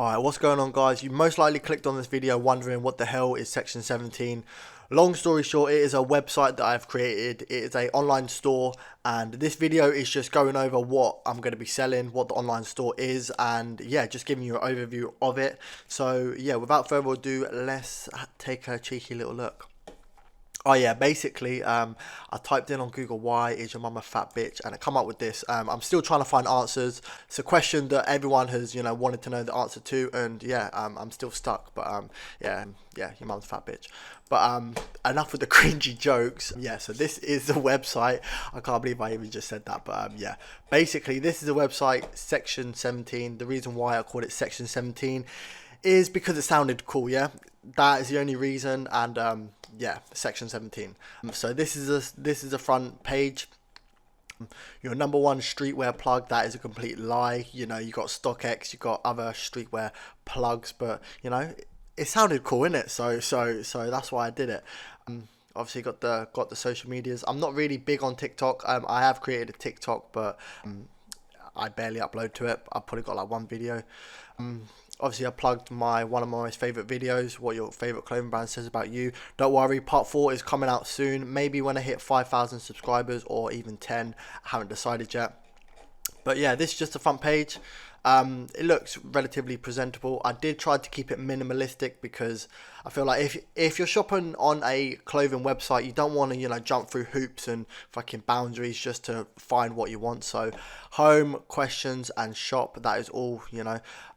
Alright, what's going on, guys? You most likely clicked on this video wondering what the hell is Section 17. Long story short, it is a website that I've created. It is an online store, and this video is just going over what I'm going to be selling, what the online store is, and yeah, just giving you an overview of it. So yeah, without further ado, let's take a cheeky little look. Oh yeah, basically, I typed in on Google, why is your mum a fat bitch? And it come up with this. I'm still trying to find answers. It's a question that everyone has, wanted to know the answer to. And yeah, I'm still stuck. But yeah, your mum's a fat bitch. But enough with the cringy jokes. Yeah, so this is the website. I can't believe I even just said that. But yeah, basically, this is a website, Section 17. The reason why I called it Section 17 is because it sounded cool, yeah? That is the only reason. And yeah, Section 17. So this is a front page. Your number one streetwear plug, that is a complete lie. You got StockX, you got other streetwear plugs, but it sounded cool, innit? So that's why I did it. Obviously got the social medias. I'm not really big on TikTok. I have created a TikTok, but I barely upload to it. I've probably got like one video. Obviously, I plugged one of my most favourite videos, what your favourite clothing brand says about you. Don't worry, part 4 is coming out soon. Maybe when I hit 5,000 subscribers or even 10. I haven't decided yet. But yeah, this is just the front page. It looks relatively presentable. I did try to keep it minimalistic because I feel like if you're shopping on a clothing website, you don't want to jump through hoops and fucking boundaries just to find what you want. So home, questions, and shop, that is all.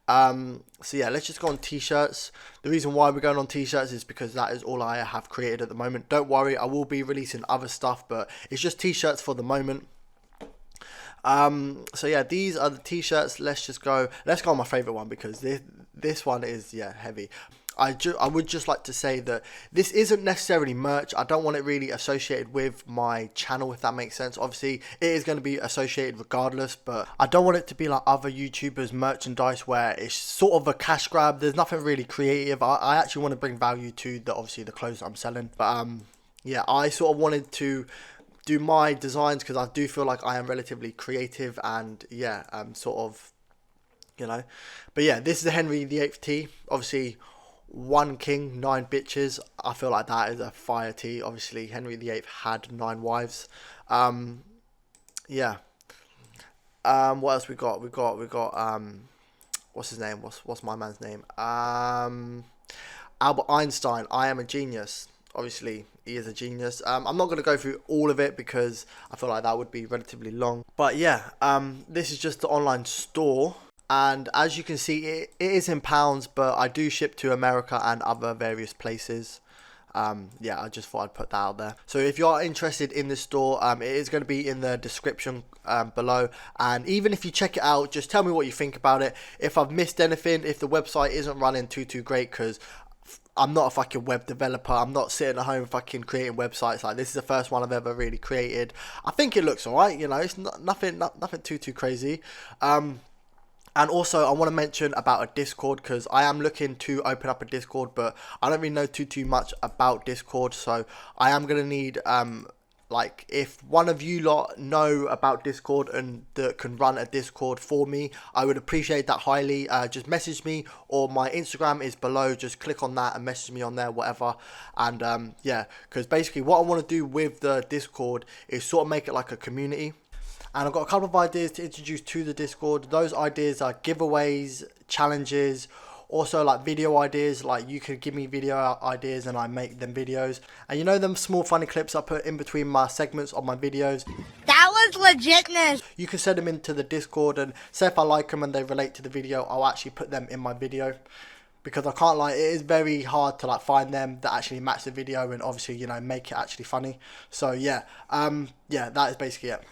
So yeah, let's just go on t-shirts. The reason why we're going on t-shirts is because that is all I have created at the moment. Don't worry, I will be releasing other stuff, but it's just t-shirts for the moment. So yeah, these are the t-shirts. Let's go on my favorite one because this one is heavy. I would just like to say that this isn't necessarily merch. I don't want it really associated with my channel, if that makes sense. Obviously, it is going to be associated regardless, but I don't want it to be like other YouTubers' merchandise where it's sort of a cash grab. There's nothing really creative. I actually want to bring value to obviously the clothes I'm selling. But yeah, I sort of wanted to do my designs because I do feel like I am relatively creative and yeah, sort of, But yeah, this is a Henry VIII tee. Obviously, one king, 9 bitches. I feel like that is a fire tee. Obviously, Henry VIII had 9 wives. Yeah. What else we got? We got. What's his name? What's my man's name? Albert Einstein. I am a genius. Obviously, he is a genius. I'm not going to go through all of it because I feel like that would be relatively long. But yeah, this is just the online store. And as you can see, it is in pounds, but I do ship to America and other various places. Yeah, I just thought I'd put that out there. So if you are interested in this store, it is going to be in the description below. And even if you check it out, just tell me what you think about it. If I've missed anything, if the website isn't running too great, because I'm not a fucking web developer. I'm not sitting at home fucking creating websites. Like, this is the first one I've ever really created. I think it looks alright, it's nothing too crazy. And also, I want to mention about a Discord because I am looking to open up a Discord, but I don't really know too much about Discord. So I am gonna need like, if one of you lot know about Discord and that can run a Discord for me, I would appreciate that highly. Just message me, or my Instagram is below. Just click on that and message me on there, whatever. And yeah, because basically what I want to do with the Discord is sort of make it like a community. And I've got a couple of ideas to introduce to the Discord. Those ideas are giveaways, challenges, also like video ideas. Like, you can give me video ideas and I make them videos. And them small funny clips I put in between my segments of my videos. That was legitness. You can send them into the Discord, and say if I like them and they relate to the video, I'll actually put them in my video. Because I can't lie, it is very hard to like find them that actually match the video and obviously, make it actually funny. So yeah, yeah, that is basically it.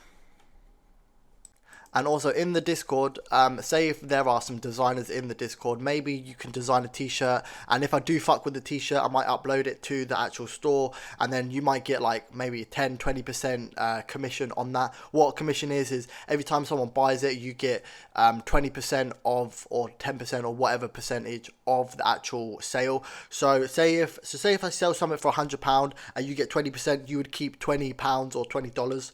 And also in the Discord, say if there are some designers in the Discord, maybe you can design a t-shirt, and if I do fuck with the t-shirt, I might upload it to the actual store, and then you might get like maybe 10-20% commission on that. What commission is every time someone buys it, you get 20% of, or 10% or whatever percentage of the actual sale. So say if I sell something for £100 and you get 20%, you would keep £20 or $20.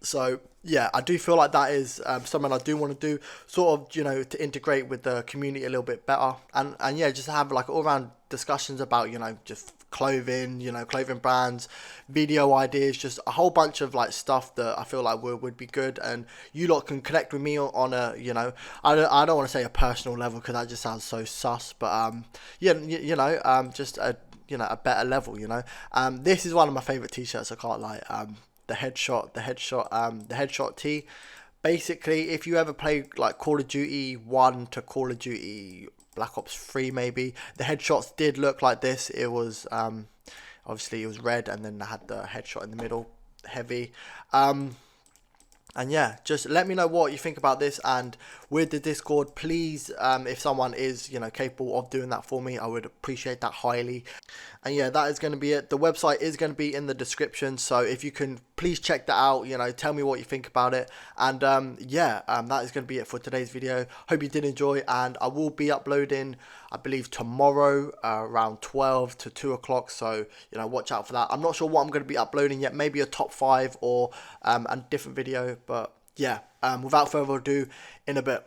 So yeah, I do feel like that is something I do want to do, sort of, to integrate with the community a little bit better, and yeah, just have like all around discussions about, just clothing, clothing brands, video ideas, just a whole bunch of like stuff that I feel like would be good, and you lot can connect with me on a, I don't want to say a personal level because that just sounds so sus, but yeah, just a, a better level, this is one of my favorite t-shirts, I can't lie. The headshot tee. Basically, if you ever play like Call of Duty 1 to Call of Duty Black Ops 3 maybe, the headshots did look like this. It was obviously it was red, and then I had the headshot in the middle, heavy. And yeah, just let me know what you think about this, and with the Discord, please, if someone is, capable of doing that for me, I would appreciate that highly. And yeah, that is going to be it. The website is going to be in the description, so if you can please check that out, tell me what you think about it. And yeah, that is going to be it for today's video. Hope you did enjoy, and I will be uploading, I believe, tomorrow around 12 to 2 o'clock, so watch out for that. I'm not sure what I'm going to be uploading yet, maybe a top 5 or a different video, but yeah, without further ado, in a bit.